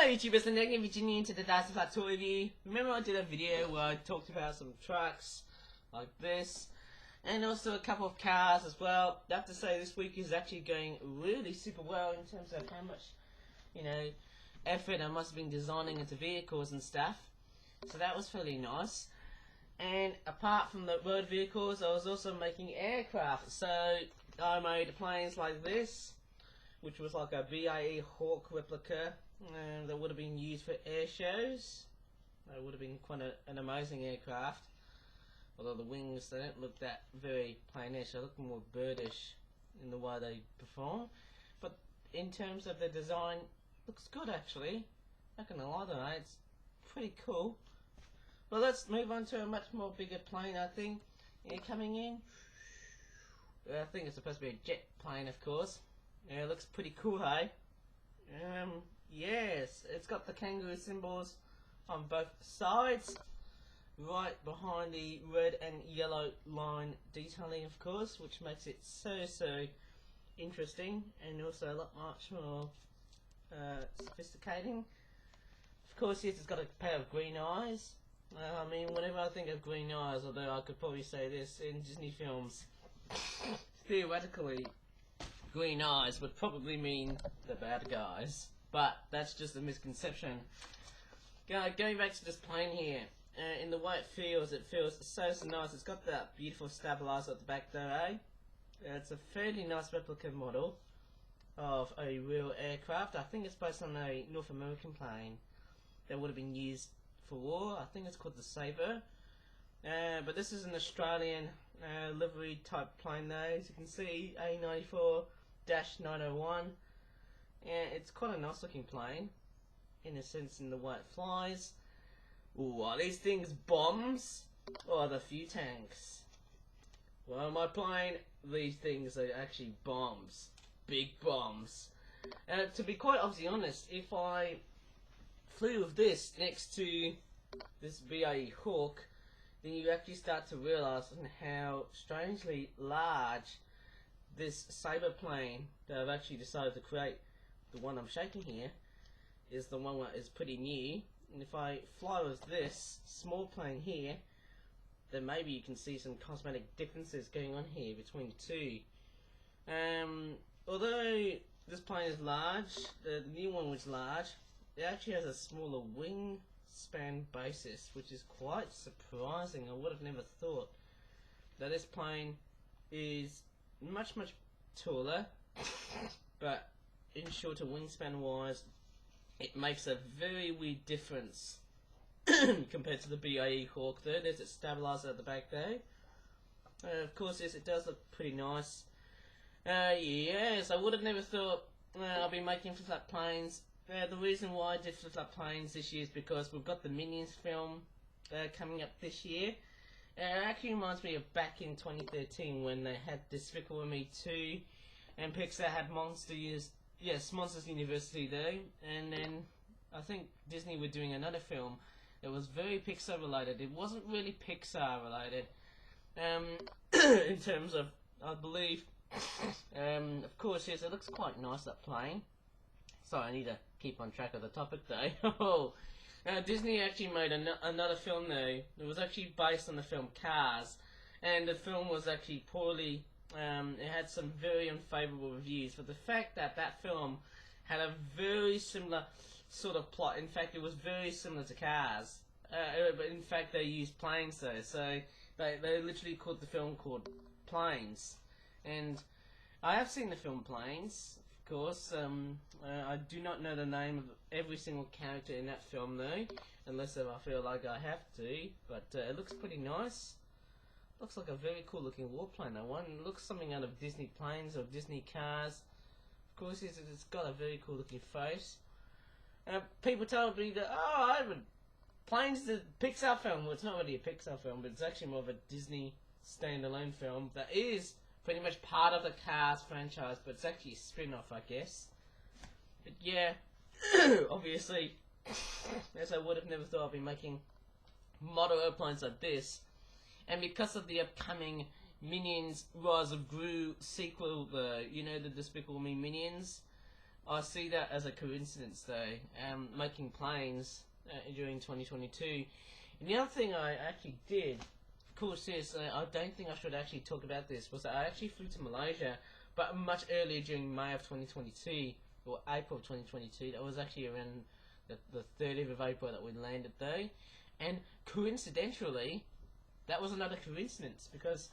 Hi YouTubers, and I'm Virginia into the Dice Flat Tour review. Remember I did a video where I talked about some trucks like this and also a couple of cars as well. I have to say this week is actually going really super well in terms of how much, effort I must have been designing into vehicles and stuff. So that was fairly nice. And apart from the road vehicles, I was also making aircraft. So I made planes like this, which was like a BAE Hawk replica that would have been used for air shows. It would have been quite an amazing aircraft. Although the wings, they don't look that very plainish, they look more birdish in the way they perform. But in terms of the design, looks good actually. Not gonna lie though, it's pretty cool. Well, let's move on to a much more bigger plane, I think. Coming in. I think it's supposed to be a jet plane, of course. Yeah, it looks pretty cool, hey? Yes, it's got the kangaroo symbols on both sides. Right behind the red and yellow line detailing, of course, which makes it so interesting and also a lot much more sophisticating. Of course, yes, it's got a pair of green eyes. I mean, whenever I think of green eyes, although I could probably say this in Disney films, theoretically, green eyes would probably mean the bad guys, but that's just a misconception. Going back to this plane here, in the way it feels so nice. It's got that beautiful stabilizer at the back there, eh? It's a fairly nice replica model of a real aircraft. I think it's based on a North American plane that would have been used for war. I think it's called the Sabre. But this is an Australian livery type plane though, as you can see, A94-901. Yeah, it's quite a nice looking plane, in a sense, in the way it flies. Ooh, are these things bombs? Or are they fuel tanks? Well, my plane, these things are actually bombs. Big bombs. To be quite obviously honest, if I flew with this next to this BAE Hawk, then you actually start to realise how strangely large this Sabre plane that I've actually decided to create, the one I'm shaking here, is the one that is pretty new. And if I fly with this small plane here, then maybe you can see some cosmetic differences going on here between the two. Although this plane is large, the new one was large, it actually has a smaller wingspan basis, which is quite surprising. I would have never thought that this plane is much taller, but in shorter wingspan wise, it makes a very weird difference compared to the BAE Hawk though. There's a stabilizer at the back there. Of course, yes, it does look pretty nice. Yes, I would have never thought I'll be making flip-flap planes. The reason why I did flip-flap planes this year is because we've got the Minions film coming up this year. It actually reminds me of back in 2013 when they had Despicable Me 2 and Pixar had Monsters University there, and then I think Disney were doing another film that was very Pixar related. It wasn't really Pixar related in terms of, I believe, of course, yes, it looks quite nice, that plane. Sorry, I need to keep on track of the topic though. Disney actually made another film though. It was actually based on the film Cars, and the film was actually poorly. It had some very unfavourable reviews, but the fact that that film had a very similar sort of plot. In fact, it was very similar to Cars. But in fact, they used planes though, so they literally called the film called Planes. And I have seen the film Planes, of course. I do not know the name of every single character in that film though, unless I feel like I have to. But it looks pretty nice. Looks like a very cool looking warplane, that one. It looks something out of Disney planes or Disney cars. Of course, it's got a very cool looking face. People told me that, Planes is a Pixar film. Well, it's not really a Pixar film, but it's actually more of a Disney standalone film that is pretty much part of the Cars franchise, but it's actually a spin-off, I guess. But yeah, obviously, as I would have never thought I'd be making model airplanes like this. And because of the upcoming Minions Rise of Gru sequel, the Despicable Me Minions, I see that as a coincidence though, making planes during 2022. And the other thing I actually did, of course, is I don't think I should actually talk about this, was that I actually flew to Malaysia, but much earlier during May of 2022, or April of 2022. That was actually around the 30th of April that we landed though. And coincidentally, that was another coincidence, because,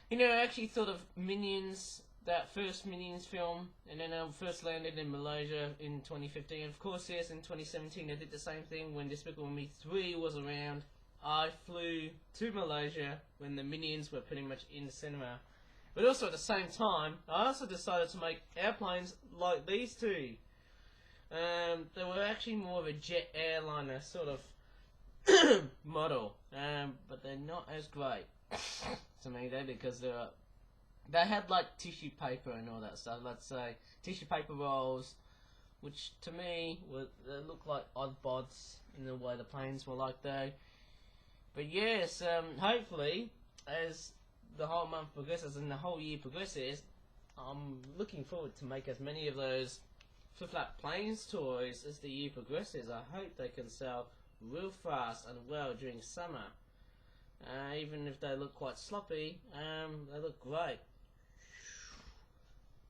you know, I actually thought of Minions, that first Minions film, and then I first landed in Malaysia in 2015. And of course, yes, in 2017 they did the same thing when Despicable Me 3 was around. I flew to Malaysia when the Minions were pretty much in the cinema. But also at the same time, I also decided to make airplanes like these two. They were actually more of a jet airliner sort of model, but they're not as great to me though, because they had like tissue paper and all that stuff. Let's say tissue paper rolls, which to me they look like odd bods in the way the planes were like though. But yes, hopefully as the whole month progresses and the whole year progresses, I'm looking forward to make as many of those flip-flap planes toys as the year progresses. I hope they can sell real fast and well during summer. Even if they look quite sloppy, they look great.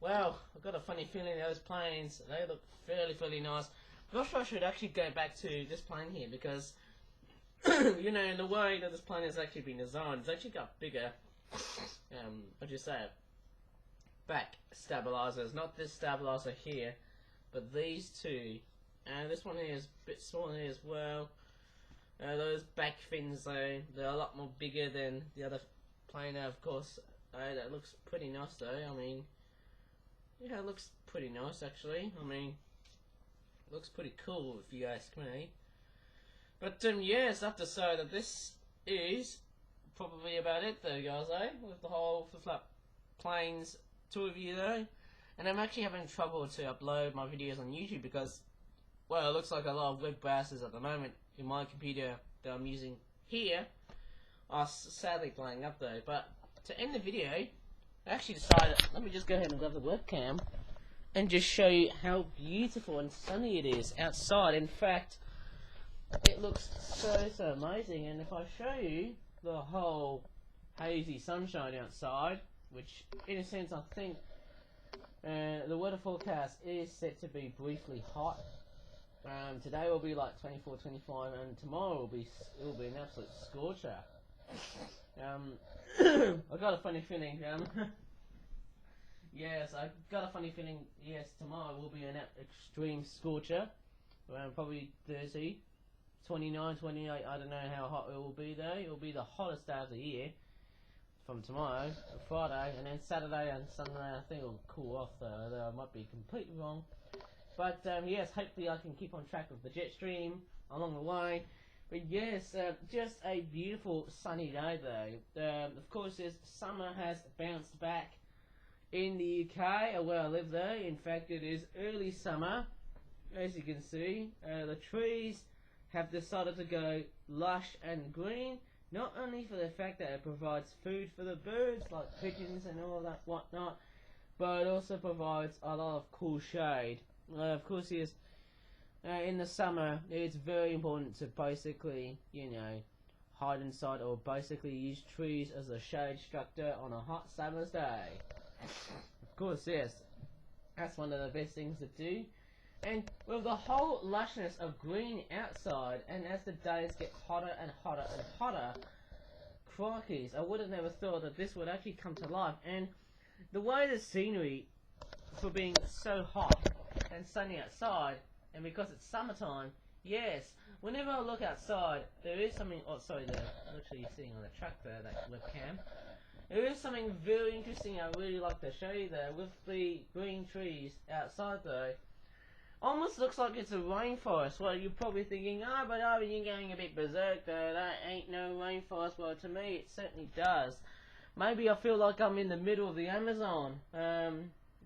Well, I've got a funny feeling those planes, they look fairly nice. I'm not sure I should actually go back to this plane here, because you know, the way that this plane has actually been designed, it's actually got bigger what do you say, back stabilizers, not this stabilizer here, but these two, and this one here is a bit smaller here as well. Those back fins though, they're a lot more bigger than the other plane, of course. That looks pretty nice though. I mean, yeah, it looks pretty nice actually. I mean, it looks pretty cool if you ask me. But yes, I have to say that this is probably about it though, guys, with the whole flip-flap planes tour review though. And I'm actually having trouble to upload my videos on YouTube because, well, it looks like a lot of web browsers at the moment in my computer that I'm using here are sadly playing up though. But to end the video, I actually decided, let me just go ahead and grab the webcam and just show you how beautiful and sunny it is outside. In fact, it looks so amazing, and if I show you the whole hazy sunshine outside, which in a sense I think the weather forecast is set to be briefly hot. Today will be like 24, 25, and tomorrow will be an absolute scorcher. I got a funny feeling. Yes, I got a funny feeling. Yes, tomorrow will be an extreme scorcher. Probably 30, 29, 28. I don't know how hot it will be though. It will be the hottest day of the year from tomorrow, Friday, and then Saturday and Sunday I think it'll cool off though I might be completely wrong. But yes, hopefully I can keep on track with the jet stream along the way. But yes, just a beautiful sunny day though. Of course, summer has bounced back in the UK, where I live though. In fact, it is early summer, as you can see. The trees have decided to go lush and green. Not only for the fact that it provides food for the birds, like pigeons and all that whatnot, but it also provides a lot of cool shade. Of course, yes, in the summer, it's very important to basically, you know, hide inside or basically use trees as a shade structure on a hot summer's day. Of course, yes, that's one of the best things to do. And with the whole lushness of green outside, and as the days get hotter and hotter and hotter, crikeys, I would have never thought that this would actually come to life. And the way the scenery, for being so hot and sunny outside, and because it's summertime, yes, whenever I look outside, there is something, oh sorry, they're literally sitting on the truck there, that webcam. There is something very interesting I really like to show you there, with the green trees outside though. Almost looks like it's a rainforest. Well, you're probably thinking, oh, but you're going a bit berserk there, that ain't no rainforest. Well, to me, it certainly does. Maybe I feel like I'm in the middle of the Amazon.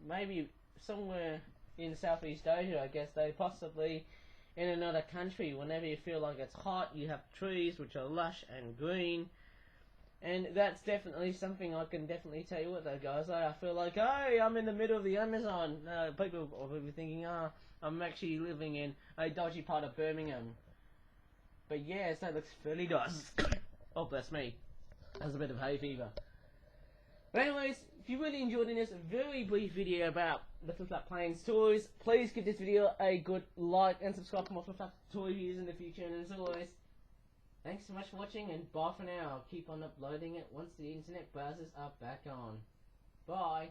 Maybe somewhere in Southeast Asia, I guess, though, possibly in another country. Whenever you feel like it's hot, you have trees which are lush and green. And that's definitely something I can definitely tell you what though, guys. I feel like, hey, I'm in the middle of the Amazon. People will be thinking, I'm actually living in a dodgy part of Birmingham. But yes, that looks fairly nice. Oh, bless me. Has a bit of hay fever. But anyways, if you really enjoyed this very brief video about the Flip-Flap Planes toys, please give this video a good like and subscribe for more Flip-Flap toy reviews in the future. And as always, thanks so much for watching, and bye for now. I'll keep on uploading it once the internet browsers are back on. Bye.